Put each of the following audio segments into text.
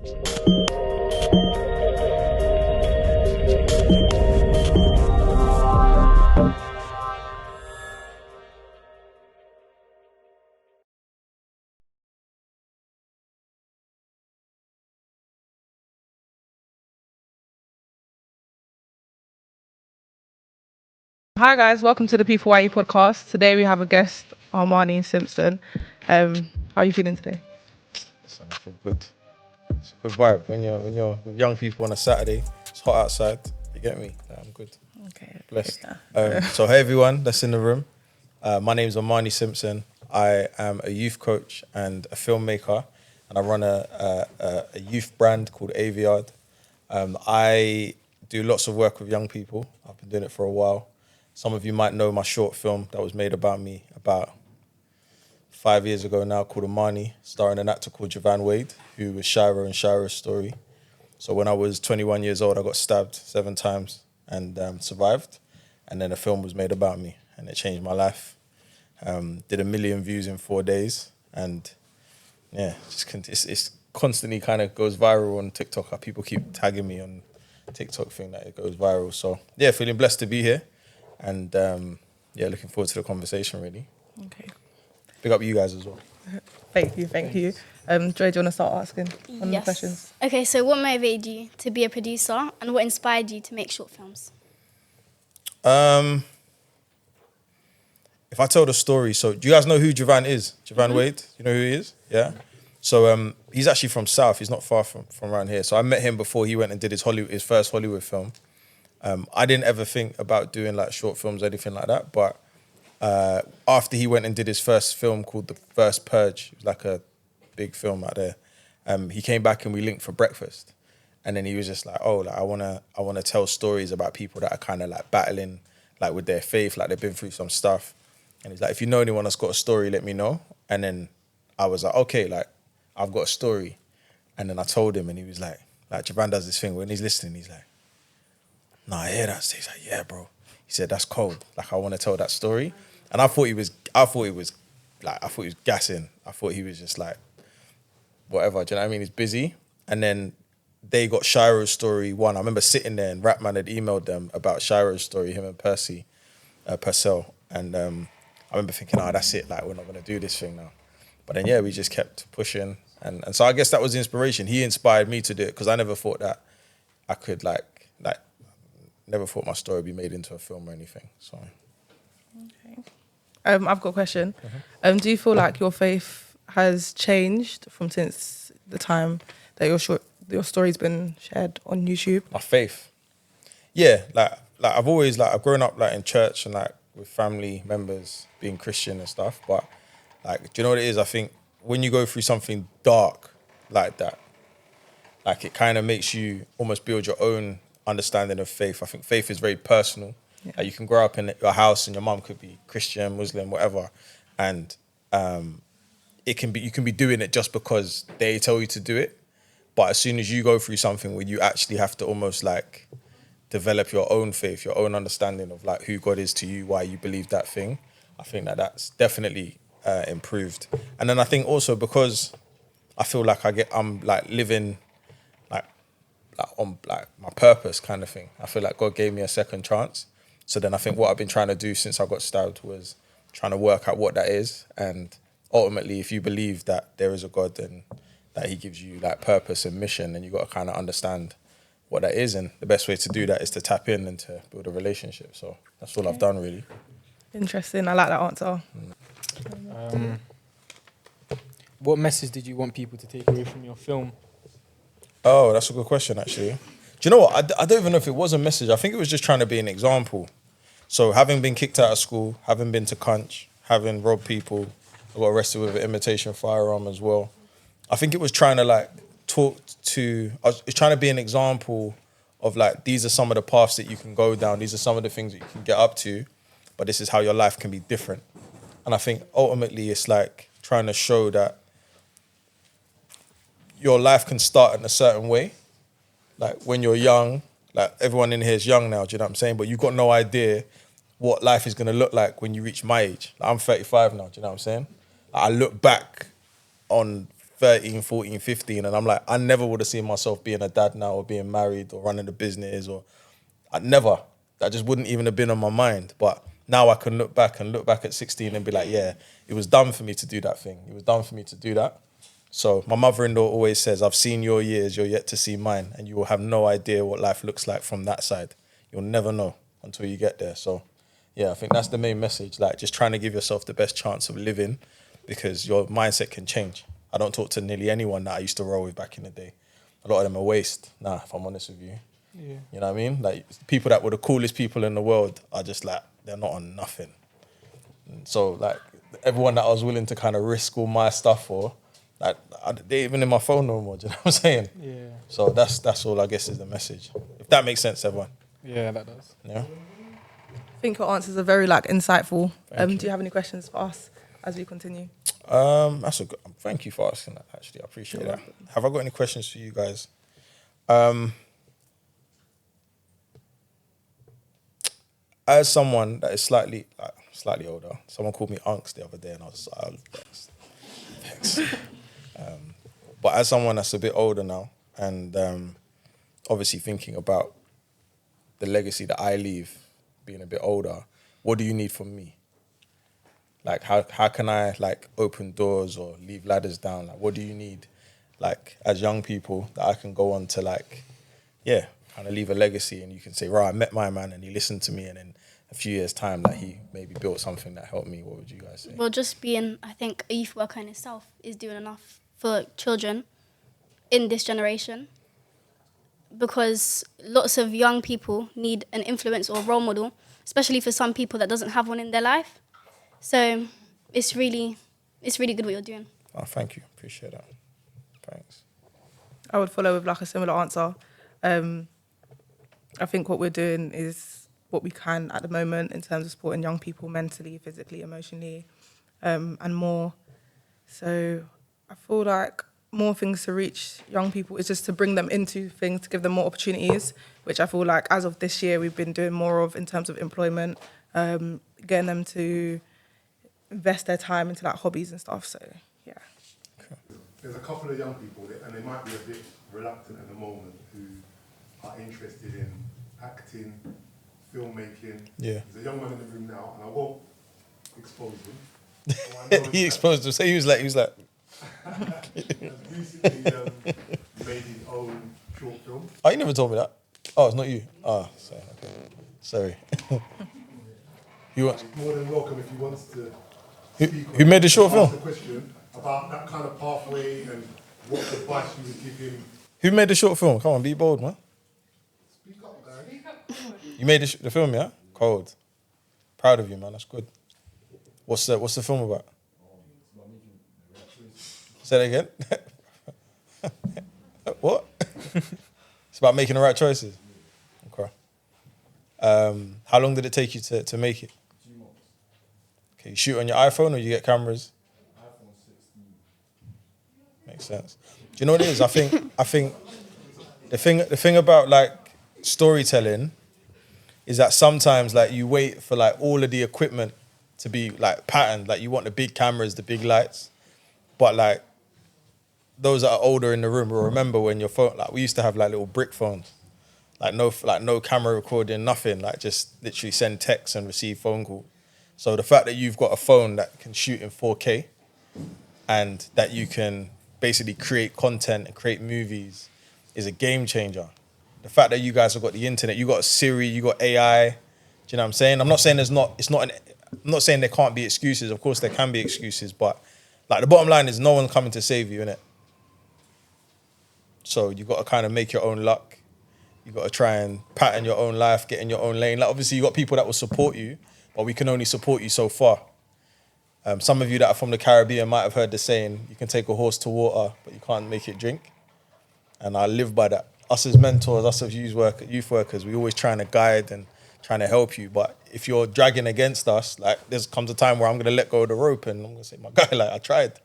Hi guys, welcome to the P4YE podcast. Today we have a guest, Amari Simpson. How are you feeling today? So I feel good. It's a good vibe when you're with young people on a Saturday. It's hot outside. You get me? I'm good. Okay. Blessed. So hey everyone that's in the room. My name is Amani Simpson. I am a youth coach and a filmmaker, and I run a youth brand called Aviard. I do lots of work with young people. I've been doing it for a while. Some of you might know my short film that was made about me about 5 years ago now, called Amani, starring an actor called Javan Wade, who was Shira in Shira's story. So when I was 21 years old, I got stabbed 7 times and survived. And then a film was made about me, and it changed my life. Did 1 million views in 4 days, and yeah, it's constantly kind of goes viral on TikTok. People keep tagging me on TikTok thing that it goes viral. So yeah, feeling blessed to be here, and yeah, looking forward to the conversation really. Okay. Big up you guys as well. Thank you. Joy, do you want to start asking one of the questions? Okay, so what motivated you to be a producer, and what inspired you to make short films? If I tell the story, so do you guys know who Javan is? Javan Wade, you know who he is? Yeah. So he's actually from South. He's not far from around here. So I met him before he went and did his first Hollywood film. I didn't ever think about doing like short films or anything like that, but after he went and did his first film called The First Purge, it was like a big film out there, he came back and we linked for breakfast. And then he was just like, oh, like I wanna tell stories about people that are kind of like battling like with their faith, like they've been through some stuff. And he's like, if you know anyone that's got a story, let me know. And then I was like, okay, like I've got a story. And then I told him, and he was like Javan does this thing when he's listening, he's like, no, I hear that. So he's like, yeah, bro. He said, that's cold. Like I want to tell that story. And I thought he was gassing. I thought he was just like, whatever. Do you know what I mean? He's busy. And then they got Shiro's story one. I remember sitting there and Rapman had emailed them about Shiro's story, him and Purcell. And I remember thinking, oh, that's it. Like, we're not going to do this thing now. But then, yeah, we just kept pushing. And so I guess that was the inspiration. He inspired me to do it because I never thought that I could never thought my story would be made into a film or anything. So, Okay. I've got a question. Do you feel like your faith has changed from since the time that your story's been shared on YouTube? my faith, yeah, like I've always I've grown up like in church and like with family members being Christian and stuff. But like, do you know what it is? I think when you go through something dark like that, like it kind of makes you almost build your own understanding of faith. I think faith is very personal. Yeah. Like you can grow up in your house and your mum could be Christian, Muslim, whatever, and you can be doing it just because they tell you to do it. But as soon as you go through something where you actually have to almost like develop your own faith, your own understanding of like who God is to you, why you believe that thing, I think that's definitely improved. And then I think also because I feel like I'm like living like on like my purpose kind of thing. I feel like God gave me a second chance. So then I think what I've been trying to do since I got stabbed was trying to work out what that is. And ultimately, if you believe that there is a God, then that he gives you like purpose and mission, and you got to kind of understand what that is. And the best way to do that is to tap in and to build a relationship. So that's all I've done really. Interesting. I like that answer. What message did you want people to take away from your film? Oh, that's a good question, actually. Do you know what? I don't even know if it was a message. I think it was just trying to be an example. So having been kicked out of school, having been to Cunch, having robbed people, I got arrested with an imitation firearm as well. I think it was trying to like it's trying to be an example of like, these are some of the paths that you can go down. These are some of the things that you can get up to, but this is how your life can be different. And I think ultimately it's like trying to show that your life can start in a certain way. Like when you're young, like everyone in here is young now, do you know what I'm saying? But you've got no idea what life is going to look like when you reach my age. Like I'm 35 now, do you know what I'm saying? Like I look back on 13, 14, 15, and I'm like, I never would have seen myself being a dad now or being married or running a business or I'd never. That just wouldn't even have been on my mind. But now I can look back at 16 and be like, yeah, it was done for me to do that thing. It was done for me to do that. So my mother-in-law always says, I've seen your years, you're yet to see mine, and you will have no idea what life looks like from that side. You'll never know until you get there. So yeah, I think that's the main message, like just trying to give yourself the best chance of living because your mindset can change. I don't talk to nearly anyone that I used to roll with back in the day. A lot of them are waste, if I'm honest with you. Yeah. You know what I mean? Like people that were the coolest people in the world are just like, they're not on nothing. And so like everyone that I was willing to kind of risk all my stuff for, like they ain't even in my phone no more, do you know what I'm saying? Yeah. So that's all I guess is the message. If that makes sense, everyone. Yeah, that does. Yeah. I think your answers are very like insightful. Do you have any questions for us as we continue? That's a good. Thank you for asking that. Actually, I appreciate that. Have I got any questions for you guys? As someone that is slightly older, someone called me Unks the other day, and I was thanks. But as someone that's a bit older now, and obviously thinking about the legacy that I leave, being a bit older, what do you need from me? Like, how can I, like, open doors or leave ladders down? Like, what do you need, like, as young people that I can go on to, like, yeah, kind of leave a legacy and you can say, right, I met my man and he listened to me and in a few years' time that he maybe built something that helped me. What would you guys say? Well, just being, I think, a youth worker in itself is doing enough for children in this generation because lots of young people need an influence or a role model, especially for some people that doesn't have one in their life. So it's really good what you're doing. Oh, thank you. Appreciate that. Thanks. I would follow with like a similar answer. I think what we're doing is what we can at the moment in terms of supporting young people mentally, physically, emotionally, and more. So I feel like more things to reach young people is just to bring them into things, to give them more opportunities, which I feel like as of this year we've been doing more of in terms of employment, getting them to invest their time into like hobbies and stuff. So yeah. There's a couple of young people, and they might be a bit reluctant at the moment, who are interested in acting, filmmaking. Yeah. There's a young man in the room now, and I won't expose him. So I know He exposed him. So he was like, has recently made his own short film. oh, you never told me that. Oh, it's not you. Oh, sorry. Okay. Sorry. You want? He's more than welcome if he wants to speak. Who made the short film? Ask a question about that kind of pathway and what advice you would give him. Who made the short film? Come on, be bold, man. Speak up, guys. You made the film, yeah? Cold. Proud of you, man. That's good. What's the film about? Say that again. What? It's about making the right choices. Okay. How long did it take you to make it? 2 months. Okay, you shoot on your iPhone or you get cameras? iPhone 16. Makes sense. Do you know what it is? I think the thing about like storytelling is that sometimes like you wait for like all of the equipment to be like patterned. Like you want the big cameras, the big lights, but like those that are older in the room will remember when your phone, like we used to have like little brick phones, like no camera recording, nothing, like just literally send texts and receive phone calls. So the fact that you've got a phone that can shoot in 4K and that you can basically create content and create movies is a game changer. The fact that you guys have got the internet, you got Siri, you got AI, do you know what I'm saying? I'm not saying I'm not saying there can't be excuses. Of course there can be excuses, but like the bottom line is no one's coming to save you, innit? So you got to kind of make your own luck. You got to try and pattern your own life, get in your own lane. Like obviously you got people that will support you, but we can only support you so far. Some of you that are from the Caribbean might have heard the saying, you can take a horse to water, but you can't make it drink. And I live by that. Us as mentors, us as youth workers, we always trying to guide and trying to help you. But if you're dragging against us, like there comes a time where I'm going to let go of the rope and I'm going to say, my guy, like I tried. Do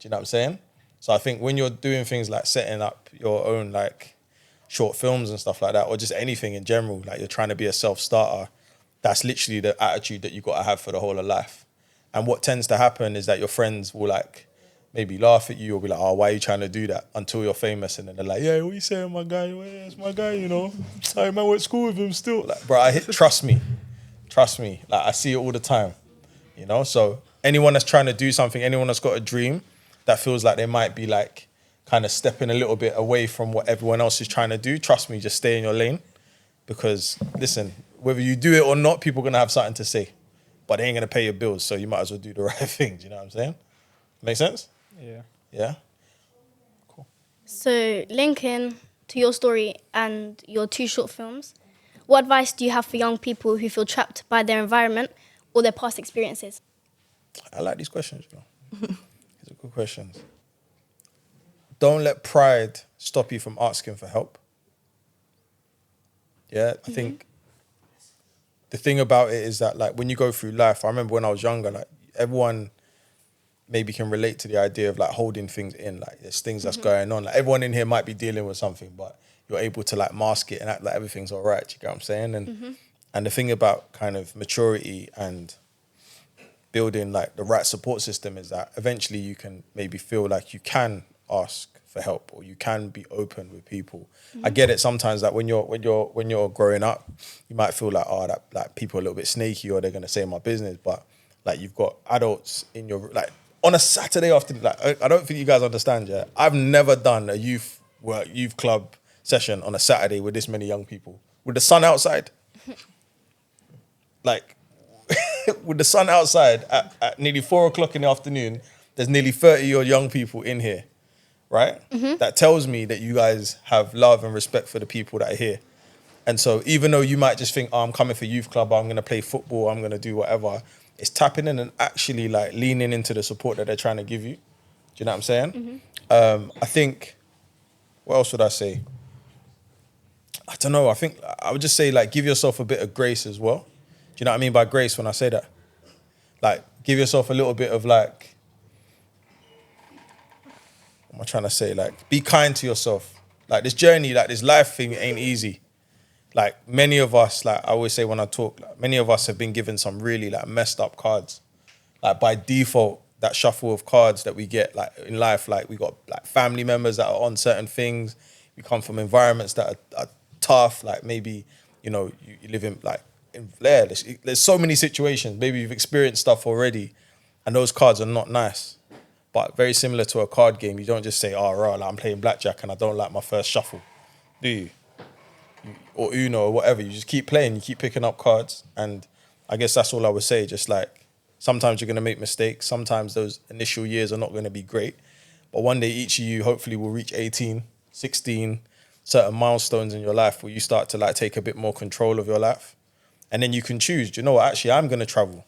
you know what I'm saying? So I think when you're doing things like setting up your own like short films and stuff like that, or just anything in general, like you're trying to be a self-starter, that's literally the attitude that you got to have for the whole of life. And what tends to happen is that your friends will like maybe laugh at you or be like, oh, why are you trying to do that? Until you're famous, and then they're like, yeah, what you saying, my guy? Well, yeah, it's my guy, you know. I man went to school with him still. Like, bro, trust me. Like, I see it all the time, you know. So anyone that's trying to do something, anyone that's got a dream that feels like they might be like kind of stepping a little bit away from what everyone else is trying to do, trust me, just stay in your lane. Because listen, whether you do it or not, people are gonna have something to say, but they ain't gonna pay your bills. So you might as well do the right thing. Do you know what I'm saying? Make sense? Yeah. Yeah. So, linking to your story and your 2 short films, what advice do you have for young people who feel trapped by their environment or their past experiences? I like these questions, bro. These are good questions. Don't let pride stop you from asking for help. Yeah, I think the thing about it is that, like, when you go through life, I remember when I was younger, like, everyone maybe can relate to the idea of like holding things in. Like, there's things that's going on. Like, everyone in here might be dealing with something, but you're able to like mask it and act like everything's all right. You get what I'm saying? And the thing about kind of maturity and building like the right support system is that eventually you can maybe feel like you can ask for help, or you can be open with people. I get it sometimes that when you're growing up, you might feel like, oh, that like people are a little bit snaky, or they're gonna say my business. But like, you've got adults in your, like, on a Saturday afternoon, like, I don't think you guys understand, yeah. I've never done a youth club session on a Saturday with this many young people. With the sun outside. Like, with the sun outside at nearly 4 o'clock in the afternoon, there's nearly 30-year-old young people in here, right? That tells me that you guys have love and respect for the people that are here. And so even though you might just think, oh, I'm coming for youth club, I'm going to play football, I'm going to do whatever, it's tapping in and actually like leaning into the support that they're trying to give you. Do you know what I'm saying? I think, what else would I say? I don't know. I think I would just say, like, give yourself a bit of grace as well. Do you know what I mean by grace when I say that? Like, give yourself a little bit of like, what am I trying to say? Like, be kind to yourself. Like, this journey, like this life thing ain't easy. Like, many of us, like I always say when I talk, like, many of us have been given some really like messed up cards. Like, by default, that shuffle of cards that we get like in life, like we got like family members that are on certain things. We come from environments that are tough. Like, maybe, you know, you live in like, there's so many situations. Maybe you've experienced stuff already and those cards are not nice. But very similar to a card game, you don't just say, oh, right, like, I'm playing blackjack and I don't like my first shuffle, do you? Or Uno or whatever. You just keep playing, you keep picking up cards. And I guess that's all I would say. Just like, sometimes you're going to make mistakes. Sometimes those initial years are not going to be great. But one day each of you hopefully will reach 18, 16, certain milestones in your life where you start to like take a bit more control of your life. And then you can choose, do you know what, actually, I'm going to travel.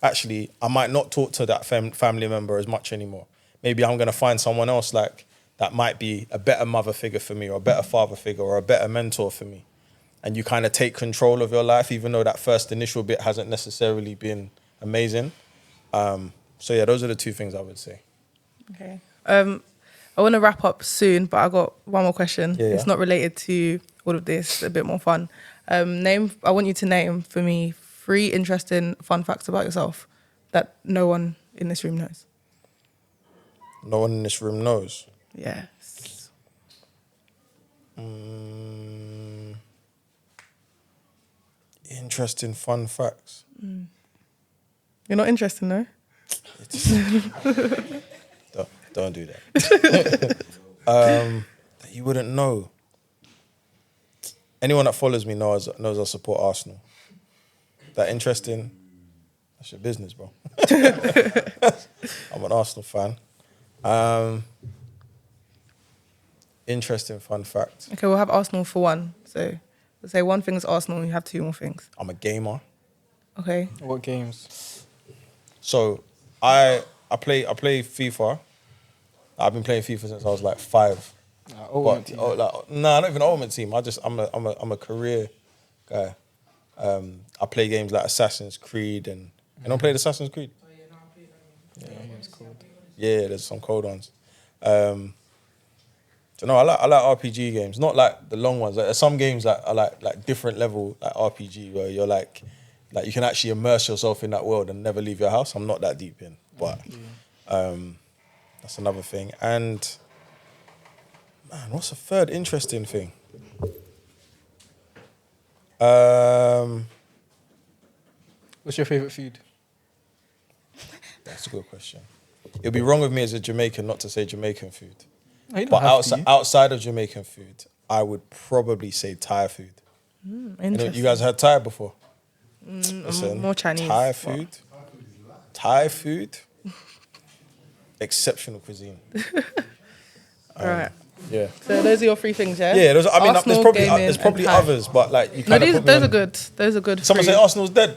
Actually, I might not talk to that family member as much anymore. Maybe I'm going to find someone else like that might be a better mother figure for me, or a better father figure, or a better mentor for me. And you kind of take control of your life, even though that first initial bit hasn't necessarily been amazing. So yeah, those are the 2 things I would say. Okay. I want to wrap up soon, but I got one more question. Yeah. It's not related to all of this. A bit more fun. I want you to name for me 3 interesting fun facts about yourself that no one in this room knows. No one in this room knows. Yes. Interesting fun facts. You're not interested, no? Don't do that. That you wouldn't know. Anyone that follows me knows I support Arsenal. That interesting? That's your business, bro. I'm an Arsenal fan. Interesting fun fact. Okay, we'll have Arsenal for one. So we'll say one thing is Arsenal and you have 2 more things. I'm a gamer. Okay. What games? So I play FIFA. I've been playing FIFA since I was like 5. Ultimate Team. Not even Ultimate Team. I'm a career guy. I play games like Assassin's Creed and you don't play Assassin's Creed? Yeah, it's cool. Yeah, there's some cold ones. So no, I like RPG games, not like the long ones. Like, there's some games that are like different level like RPG where you're like you can actually immerse yourself in that world and never leave your house. I'm not that deep in, but That's another thing. And man, what's a third interesting thing? What's your favorite food? That's a good question. It'd be wrong of me as a Jamaican not to say Jamaican food. Oh, you don't But have to. outside of Jamaican food, I would probably say Thai food. Interesting. You guys had Thai before? Listen, more Chinese. Thai food. Thai food. Exceptional cuisine. Right. Yeah. So those are your three things, yeah? Yeah, Arsenal, gaming, there's probably and Thai. others, but like you No, kind of. those are good. Those are good. Someone three. say Arsenal's dead.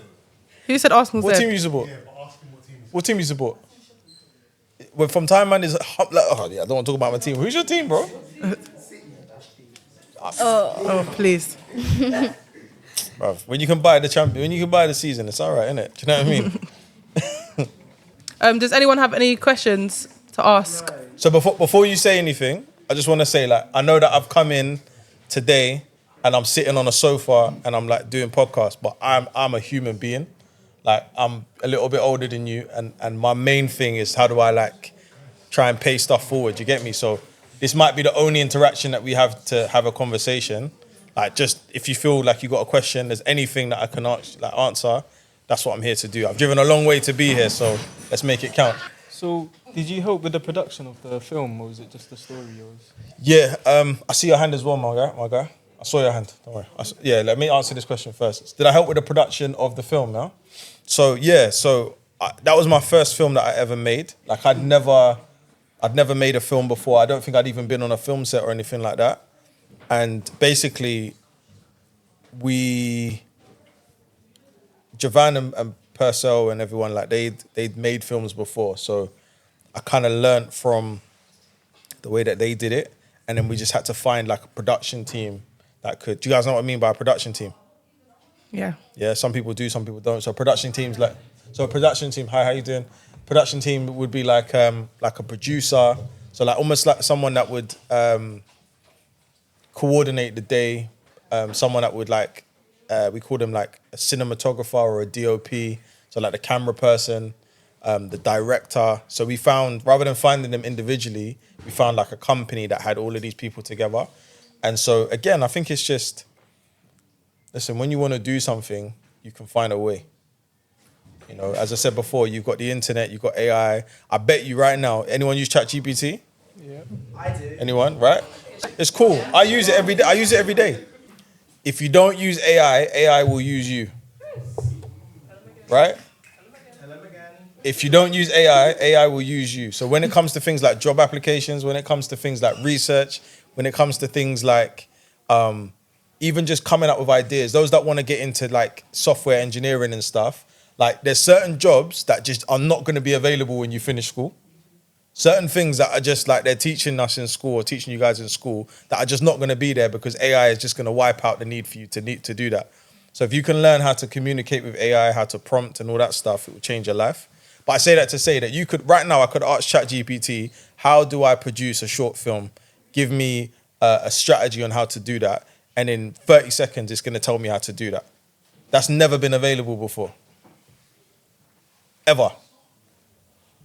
Who said Arsenal's What dead? team you support? Yeah, but ask him what team. What team you support? Well, from time man is like, oh yeah, I don't want to talk about my team. Who's your team, bro? Oh, please. Bruv, when you can buy the champion, when you can buy the season, it's all right, innit? Do you know what I mean? Does anyone have any questions to ask? So before you say anything, I just want to say, like, I know that I've come in today and I'm sitting on a sofa and I'm like doing podcasts, but I'm a human being. Like, I'm a little bit older than you, and my main thing is how do I like try and pay stuff forward? You get me? So this might be the only interaction that we have to have a conversation. Like, just if you feel like you got a question, there's anything that I can answer. That's what I'm here to do. I've driven a long way to be here, so let's make it count. So, did you help with the production of the film, or was it just the story yours? Yeah, I see your hand as well, my guy. I saw your hand. Don't worry. Yeah, let me answer this question first. Did I help with the production of the film now? So yeah, that was my first film that I ever made. Like I'd never made a film before. I don't think I'd even been on a film set or anything like that. And basically, Javan and Purcell and everyone, like they'd made films before. So I kind of learnt from the way that they did it. And then we just had to find like a production team that could. Do you guys know what I mean by a production team? Yeah. Yeah, some people do, some people don't. So production teams a production team, hi, how you doing? Production team would be like a producer. So like almost like someone that would coordinate the day. Someone that would like, we call them like a cinematographer or a DOP. So like the camera person, the director. So we found, rather than finding them individually, we found like a company that had all of these people together. And so again, I think it's just, listen, when you want to do something, you can find a way. You know, as I said before, you've got the internet, you've got AI. I bet you right now, anyone use ChatGPT? Yeah. I do. Anyone, right? It's cool. I use it every day. If you don't use AI, AI will use you. Right? If you don't use AI, AI will use you. So when it comes to things like job applications, when it comes to things like research, when it comes to things like even just coming up with ideas, those that want to get into like software engineering and stuff, like there's certain jobs that just are not going to be available when you finish school. Certain things that are just like they're teaching us in school or teaching you guys in school that are just not going to be there because AI is just going to wipe out the need for you to do that. So if you can learn how to communicate with AI, how to prompt and all that stuff, it will change your life. But I say that to say that you could, right now I could ask ChatGPT, how do I produce a short film? Give me a strategy on how to do that. And in 30 seconds, it's going to tell me how to do that. That's never been available before. Ever.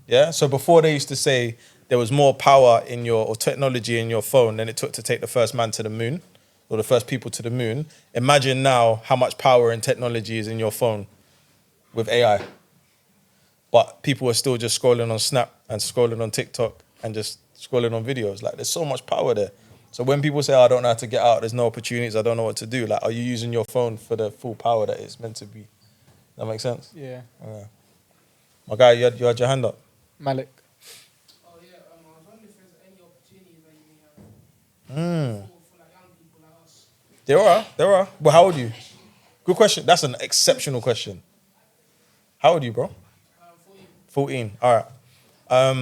Yeah? So before they used to say there was more power in or technology in your phone than it took to take the first man to the moon or the first people to the moon. Imagine now how much power and technology is in your phone with AI. But people are still just scrolling on Snap and scrolling on TikTok and just scrolling on videos. Like, there's so much power there. So when people say, I don't know how to get out, there's no opportunities, I don't know what to do, like, are you using your phone for the full power that it's meant to be? That make sense? Yeah. My guy, you had your hand up. Malik. Oh yeah, I was wondering if there's any opportunities that you may have for like young people like us. There are. Well, how old are you? Good question. That's an exceptional question. How old are you, bro? 14. All right. And I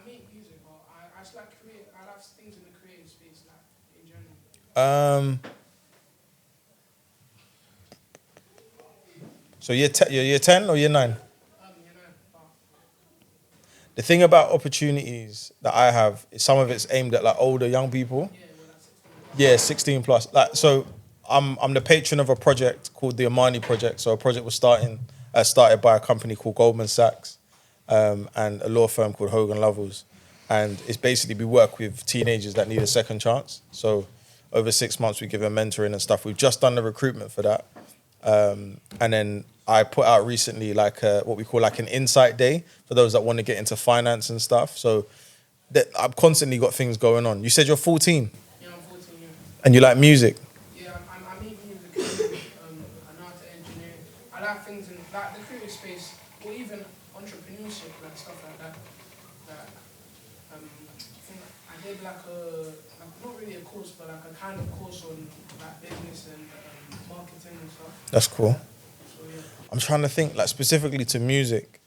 make music, but I just like I like things in the creative space, like in general. So you're year 10 or year 9? You know, but The thing about opportunities that I have is some of it's aimed at like older young people. Yeah, 16 plus. Like, so I'm the patron of a project called the Amani project. So a project was started by a company called Goldman Sachs and a law firm called Hogan Lovells. and it's basically we work with teenagers that need a second chance. So over 6 months we give them mentoring and stuff. We've just done the recruitment for that, and then I put out recently like what we call like an insight day for those that want to get into finance and stuff. So I've constantly got things going on. You said you're 14 Yeah, I'm 14, yeah. and you like music. Yeah, I'm even in the creative, I know how to engineer. I like things in like the creative space, or even entrepreneurship, like stuff like that. Like, I think I did like not really a course, but like a kind of course on like business and marketing and stuff. That's cool. So yeah. I'm trying to think, like specifically to music.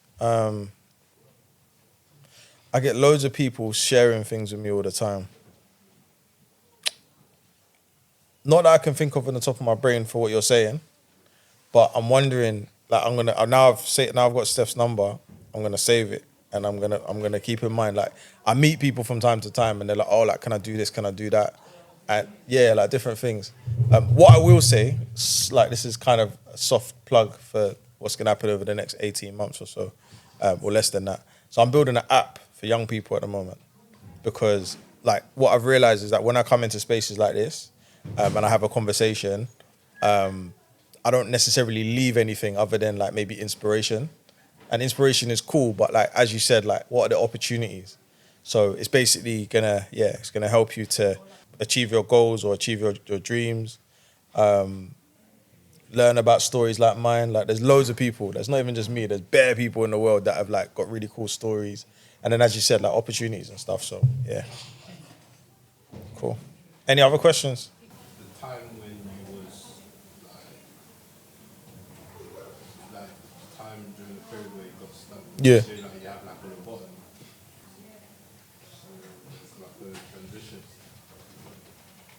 I get loads of people sharing things with me all the time. Not that I can think of on the top of my brain for what you're saying, but I'm wondering. Like now I've got Steph's number. I'm gonna save it, and I'm gonna keep in mind. Like I meet people from time to time, and they're like, "Oh, like can I do this? Can I do that?" And yeah, like different things. What I will say, like this is kind of a soft plug for what's gonna happen over the next 18 months or so, or less than that. So I'm building an app for young people at the moment, because like what I've realized is that when I come into spaces like this, and I have a conversation, I don't necessarily leave anything other than like maybe inspiration. And inspiration is cool, but like as you said, like what are the opportunities? So it's basically it's gonna help you to achieve your goals or achieve your dreams. Learn about stories like mine. Like there's loads of people. There's not even just me. There's bare people in the world that have like got really cool stories. And then as you said, like opportunities and stuff. So yeah, cool. Any other questions? The time when you was like time during the period where you got stuck. Yeah. So, like, you have like on the bottom. So it's like a transition.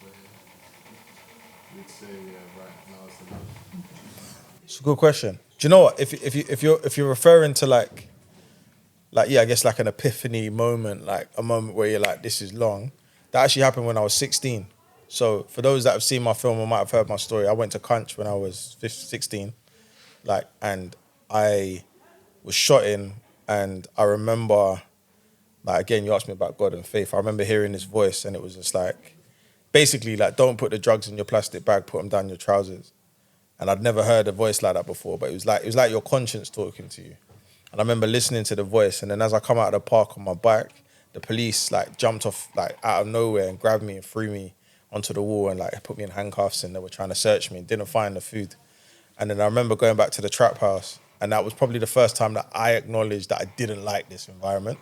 Where you'd say, yeah, right now it's enough. It's a good question. Do you know what? If you're referring to like yeah, I guess like an epiphany moment, like a moment where you're like, this is long. That actually happened when I was 16. So for those that have seen my film or might have heard my story, I went to Crunch when I was 16, like, and I was shot in, and I remember, like, again, you asked me about God and faith. I remember hearing this voice, and it was just like, basically, like, don't put the drugs in your plastic bag, put them down your trousers. And I'd never heard a voice like that before, but it was like your conscience talking to you. And I remember listening to the voice, and then as I come out of the park on my bike, the police like jumped off like out of nowhere and grabbed me and threw me onto the wall and like put me in handcuffs, and they were trying to search me and didn't find the food. And then I remember going back to the trap house, and that was probably the first time that I acknowledged that I didn't like this environment.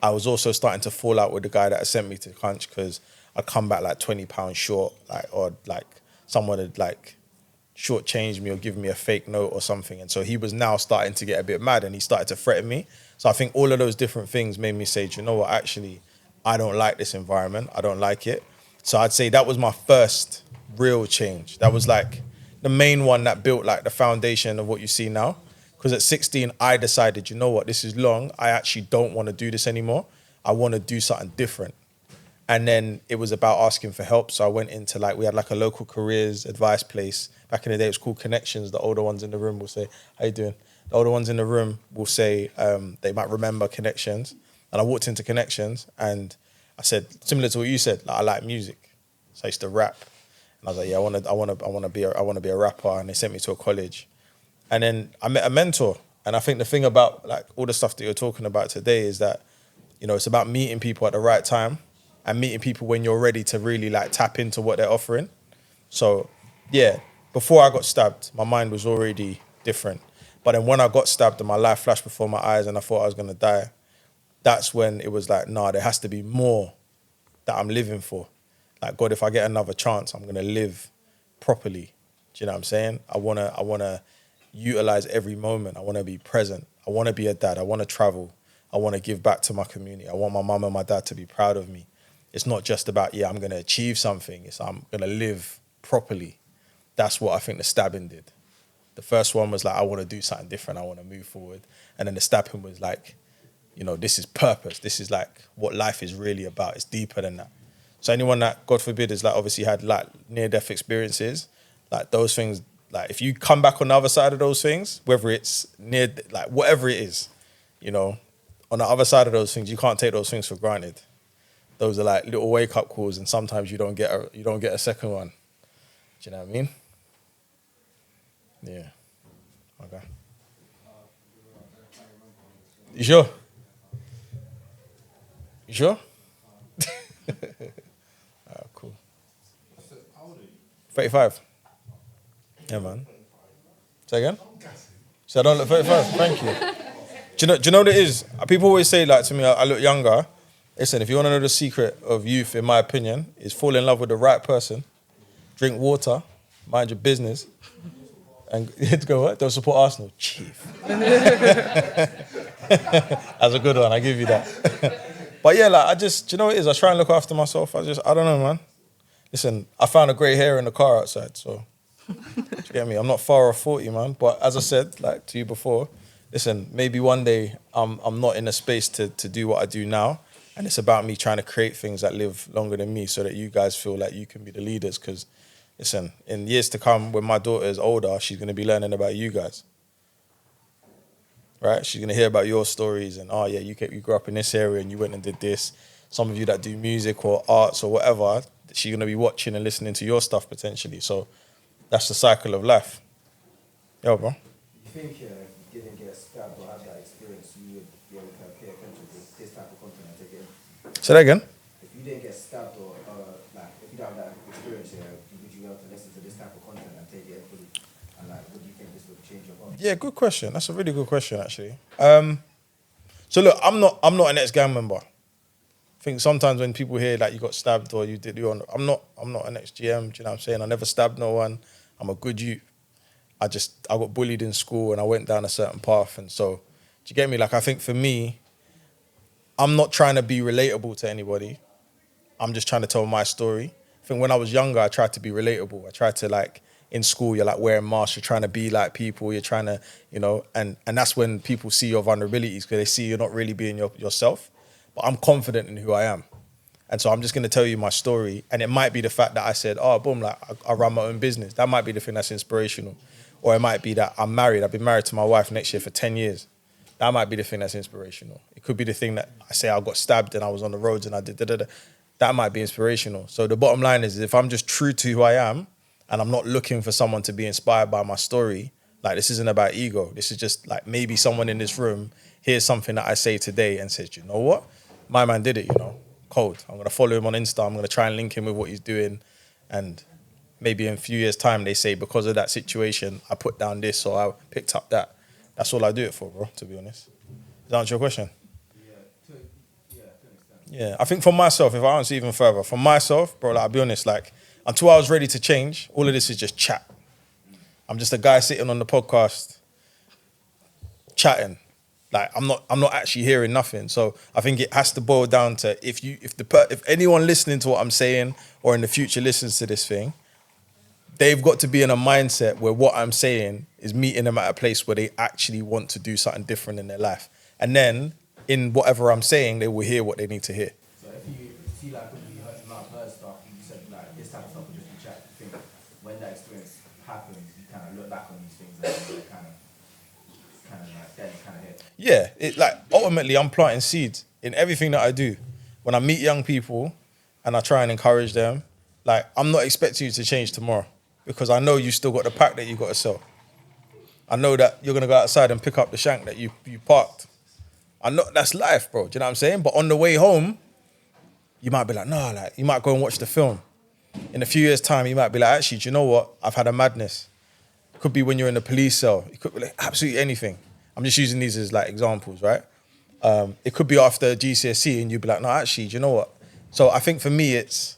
I was also starting to fall out with the guy that had sent me to Crunch because I'd come back like £20 short, or someone had like shortchanged me or given me a fake note or something. And so he was now starting to get a bit mad, and he started to threaten me. So I think all of those different things made me say, do you know what, actually, I don't like this environment. I don't like it. So I'd say that was my first real change. That was like the main one that built like the foundation of what you see now. Because at 16, I decided, you know what, this is long. I actually don't want to do this anymore. I want to do something different. And then it was about asking for help. So I went into we had like a local careers advice place. Back in the day, it was called Connections. The older ones in the room will say, how you doing? The older ones in the room will say, they might remember Connections. And I walked into Connections and I said, similar to what you said, like, I like music. So I used to rap. And I was like, yeah, I want to be a rapper. And they sent me to a college. And then I met a mentor. And I think the thing about like all the stuff that you're talking about today is that, you know, it's about meeting people at the right time and meeting people when you're ready to really like tap into what they're offering. So yeah, before I got stabbed, my mind was already different. But then when I got stabbed and my life flashed before my eyes and I thought I was going to die, that's when it was like, nah, there has to be more that I'm living for. Like, God, if I get another chance, I'm going to live properly. Do you know what I'm saying? I want to utilize every moment. I want to be present. I want to be a dad. I want to travel. I want to give back to my community. I want my mum and my dad to be proud of me. It's not just about, yeah, I'm going to achieve something. It's I'm going to live properly. That's what I think the stabbing did. The first one was like, I want to do something different. I want to move forward. And then the stabbing was like, you know, this is purpose. This is like what life is really about. It's deeper than that. So anyone that, God forbid, is like obviously had like near-death experiences, like those things, like if you come back on the other side of those things, whether it's near, like whatever it is, you know, on the other side of those things, you can't take those things for granted. those are like little wake up calls, and sometimes you don't get a second one. Do you know what I mean? Yeah. Okay. You sure? You sure? Cool. 35. Yeah, man. Say again? So I don't look 35. Thank you. Do you know what it is? People always say like to me, I look younger. Listen, if you want to know the secret of youth, in my opinion, is fall in love with the right person, drink water, mind your business, and go what? Don't support Arsenal. Chief. That's a good one. I give you that. But yeah, like do you know what it is? I try and look after myself. I don't know, man. Listen, I found a grey hair in the car outside, so do you get me? I'm not far off 40, man. But as I said, like to you before, listen, maybe one day I'm not in a space to do what I do now, and it's about me trying to create things that live longer than me, so that you guys feel like you can be the leaders. Because listen, in years to come, when my daughter is older, she's going to be learning about you guys. Right? She's going to hear about your stories and, oh, yeah, you grew up in this area and you went and did this. Some of you that do music or arts or whatever, she's going to be watching and listening to your stuff potentially. So that's the cycle of life. Yo, bro. You think if you didn't get stabbed or have that experience, you would be able to pay attention to this type of content and take it in? Say that again? If you didn't get stabbed or, if you don't have that experience, would you be able to listen to this type of content and take it in fully? And what do you think this would change your life? Yeah, good question. That's a really good question, actually. So look, I'm not an ex-gang member. I think sometimes when people hear like you got stabbed or I'm not an ex-GM. Do you know what I'm saying? I never stabbed no one. I'm a good youth. I got bullied in school and I went down a certain path, and so do you get me? Like I think for me, I'm not trying to be relatable to anybody. I'm just trying to tell my story. I think when I was younger, I tried to be relatable. I tried to like in school, you're like wearing masks, you're trying to be like people, you're trying to, and that's when people see your vulnerabilities because they see you're not really being yourself. But I'm confident in who I am. And so I'm just going to tell you my story. And it might be the fact that I said, oh, boom, like I run my own business. That might be the thing that's inspirational. Or it might be that I'm married. I've been married to my wife next year for 10 years. That might be the thing that's inspirational. It could be the thing that I say I got stabbed and I was on the roads and I did da-da-da. That might be inspirational. So the bottom line is if I'm just true to who I am and I'm not looking for someone to be inspired by my story, like this isn't about ego. This is just like maybe someone in this room hears something that I say today and says, you know what? My man did it, cold. I'm going to follow him on Insta. I'm going to try and link him with what he's doing. And maybe in a few years' time, they say, because of that situation, I put down this or I picked up that. That's all I do it for, bro, to be honest. Does that answer your question? To an extent. Yeah, I think for myself, if I answer even further, for myself, bro, like, I'll be honest, like, until I was ready to change, all of this is just chat. I'm just a guy sitting on the podcast, chatting. Like I'm not actually hearing nothing. So I think it has to boil down to if anyone listening to what I'm saying or in the future listens to this thing, they've got to be in a mindset where what I'm saying is meeting them at a place where they actually want to do something different in their life. And then in whatever I'm saying, they will hear what they need to hear. So if you see like when you heard stuff, you said like this type of stuff would just be chat. You think when that experience happens, you kind of look back on these things and you kind of hit. Yeah, ultimately I'm planting seeds in everything that I do. When I meet young people and I try and encourage them, like I'm not expecting you to change tomorrow because I know you still got the pack that you got to sell. I know that you're gonna go outside and pick up the shank that you parked. I know that's life, bro. Do you know what I'm saying? But on the way home, you might be like, no, like you might go and watch the film. In a few years' time, you might be like, actually, do you know what? I've had a madness. It could be when you're in the police cell. It could be like absolutely anything. I'm just using these as like examples, right? It could be after GCSE and you'd be like, no, actually, do you know what? So I think for me, it's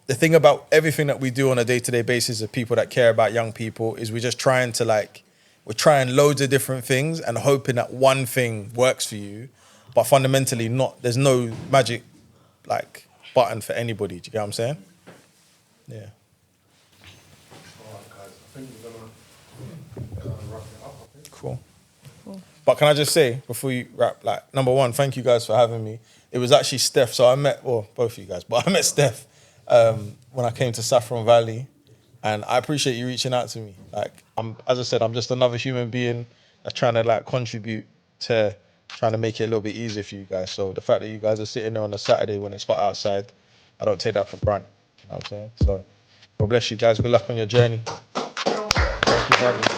the thing about everything that we do on a day-to-day basis of people that care about young people is we're just trying to we're trying loads of different things and hoping that one thing works for you, but fundamentally there's no magic button for anybody. Do you get what I'm saying? Yeah. All right, guys. I think we're gonna wrap it up. I think. Cool. But can I just say, before you wrap, number one, thank you guys for having me. It was actually Steph, so I met, both of you guys, but I met Steph when I came to Saffron Valley, and I appreciate you reaching out to me. As I said, I'm just another human being that's trying to contribute to trying to make it a little bit easier for you guys. So the fact that you guys are sitting there on a Saturday when it's hot outside, I don't take that for granted. You know what I'm saying? So God bless you guys. Good luck on your journey. Thank you for having me, man.